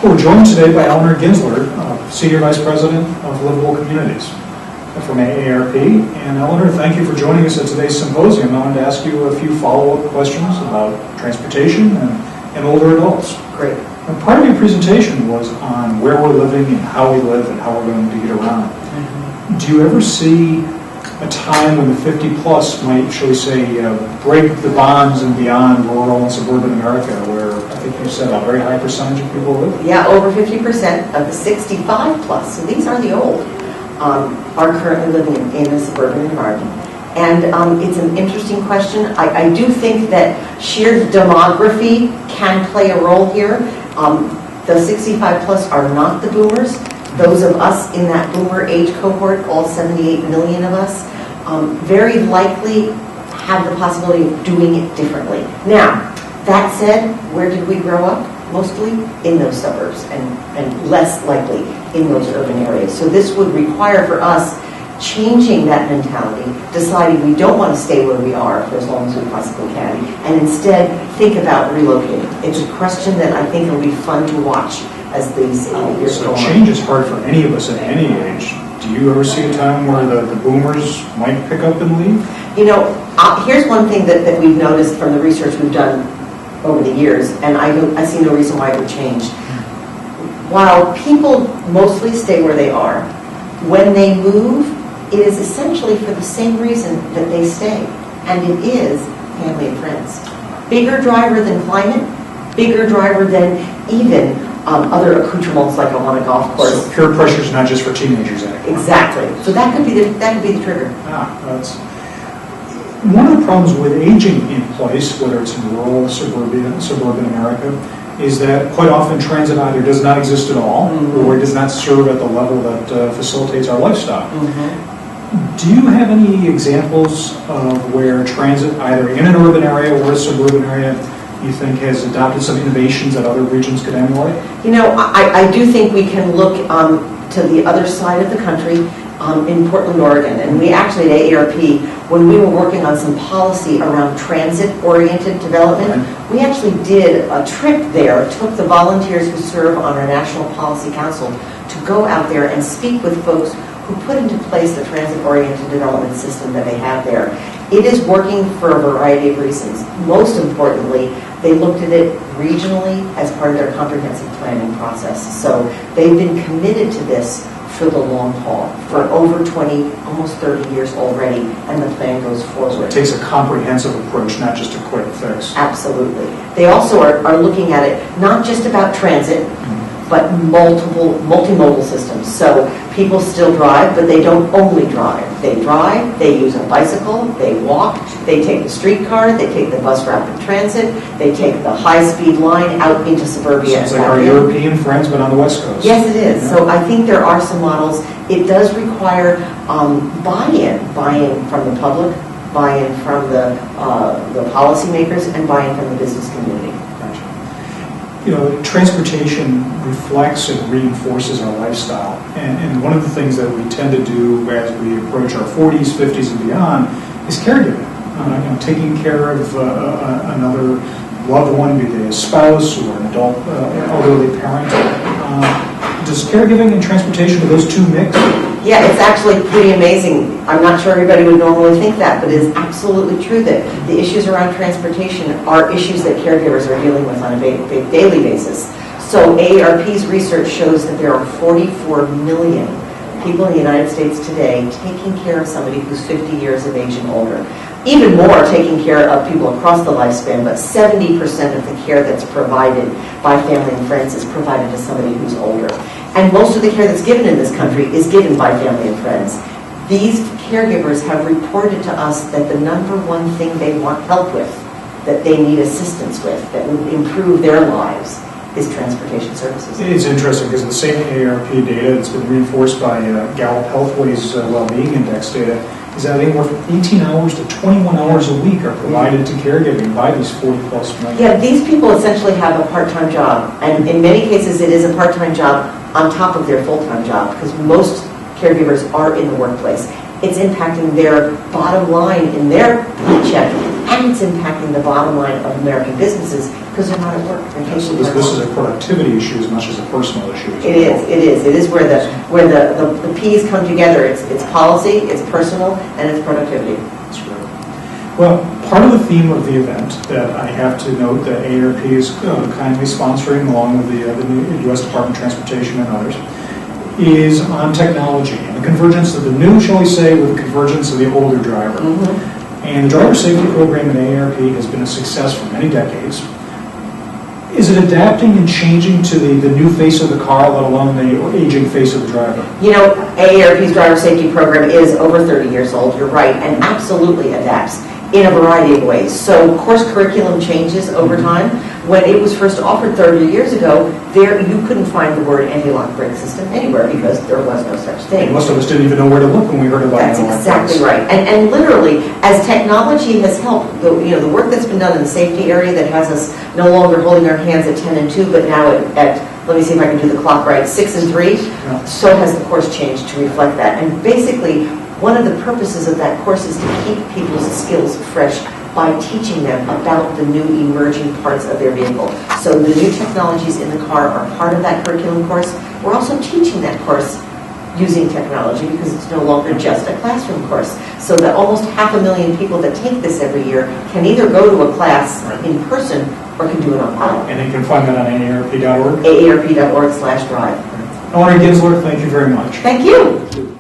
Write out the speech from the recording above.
We're joined today by Elinor Ginzler, Senior Vice President of Livable Communities from AARP. And Elinor, thank you for joining us at today's symposium. I wanted to ask you a few follow-up questions about transportation and older adults. Great. And part of your presentation was on where we're living and how we live and how we're going to get around. Mm-hmm. Do you ever see a time when the 50-plus might, shall we say, break the bonds and beyond rural and suburban America, where I think you said a very high percentage of people live? Yeah, over 50% of the 65-plus, so these are the old, are currently living in a suburban environment. And it's an interesting question. I do think that sheer demography can play a role here. The 65-plus are not the boomers. Those of us in that boomer age cohort, all 78 million of us, very likely have the possibility of doing it differently. Now, that said, where did we grow up? Mostly in those suburbs and less likely in those urban areas. So this would require for us changing that mentality, deciding we don't want to stay where we are for as long as we possibly can, and instead think about relocating. It's a question that I think will be fun to watch as these years go on. So change is hard for any of us at any age. Do you ever see a time where the boomers might pick up and leave? You know, here's one thing that we've noticed from the research we've done over the years, and I see no reason why it would change. While people mostly stay where they are, when they move, it is essentially for the same reason that they stay, and it is family and friends. Bigger driver than climate, bigger driver than even other accoutrements like on a golf course. So peer pressure is not just for teenagers anymore. Exactly. So that could be the trigger. That's one of the problems with aging in place, whether it's in rural, suburban America, is that quite often transit either does not exist at all, mm-hmm. or it does not serve at the level that facilitates our lifestyle. Mm-hmm. Do you have any examples of where transit, either in an urban area or a suburban area, you think has adopted some innovations that other regions could emulate? You know, I do think we can look to the other side of the country in Portland, Oregon. And we actually at AARP, when we were working on some policy around transit-oriented development, we actually did a trip there, took the volunteers who serve on our National Policy Council to go out there and speak with folks who put into place the transit-oriented development system that they have there. It is working for a variety of reasons. Most importantly, they looked at it regionally as part of their comprehensive planning process. So they've been committed to this for the long haul, for over 20, almost 30 years already, and the plan goes forward. So it takes a comprehensive approach, not just a quick fix. Absolutely. They also are looking at it not just about transit, but multimodal systems. So people still drive, but they don't only drive. They drive, they use a bicycle, they walk, they take the streetcar, they take the bus rapid transit, they take the high-speed line out into suburbia. Sounds like our European friends, but on the West Coast. Yes, it is. Yeah. So I think there are some models. It does require buy-in from the public, buy-in from the policymakers, and buy-in from the business community. You know, transportation reflects and reinforces our lifestyle. And one of the things that we tend to do as we approach our 40s, 50s, and beyond is caregiving. Taking care of another loved one, be they a spouse or an adult elderly parent. Does caregiving and transportation, do those two mix? Yeah, it's actually pretty amazing. I'm not sure everybody would normally think that, but it is absolutely true that the issues around transportation are issues that caregivers are dealing with on a daily basis. So AARP's research shows that there are 44 million people in the United States today taking care of somebody who's 50 years of age and older. Even more taking care of people across the lifespan, but 70% of the care that's provided by family and friends is provided to somebody who's older. And most of the care that's given in this country is given by family and friends. These caregivers have reported to us that the number one thing they want help with, that they need assistance with, that would improve their lives, is transportation services. It's interesting because the same AARP data that's been reinforced by Gallup Healthway's Well-Being Index data is that anywhere from 18 hours to 21 hours a week are provided to caregiving by these 40-plus million. Yeah, these people essentially have a part-time job, and in many cases it is a part-time job on top of their full-time job, because most caregivers are in the workplace. It's impacting their bottom line in their paycheck, and it's impacting the bottom line of American businesses because they're not at work. So this is a productivity issue as much as a personal issue. It is where the P's come together. It's policy, it's personal, and it's productivity. That's great. Well, part of the theme of the event that I have to note that AARP is kindly sponsoring along with the new U.S. Department of Transportation and others is on technology and the convergence of the new, shall we say, with the convergence of the older driver. Mm-hmm. And the driver safety program at AARP has been a success for many decades. Is it adapting and changing to the new face of the car, let alone the aging face of the driver? You know, AARP's driver safety program is over 30 years old, you're right, and absolutely adapts in a variety of ways. So course curriculum changes over time. When it was first offered 30 years ago, you couldn't find the word anti-lock brake system anywhere because there was no such thing. And most of us didn't even know where to look when we heard about it. That's exactly right. And literally, as technology has helped, the work that's been done in the safety area that has us no longer holding our hands at 10 and 2, but now at let me see if I can do the clock right, 6 and 3, so has the course changed to reflect that. And basically, one of the purposes of that course is to keep people's skills fresh by teaching them about the new emerging parts of their vehicle. So the new technologies in the car are part of that curriculum course. We're also teaching that course using technology because it's no longer just a classroom course. So that almost 500,000 people that take this every year can either go to a class in person or can do it online. And you can find that on aarp.org? aarp.org/drive. Elinor Ginzler, thank you very much. Thank you.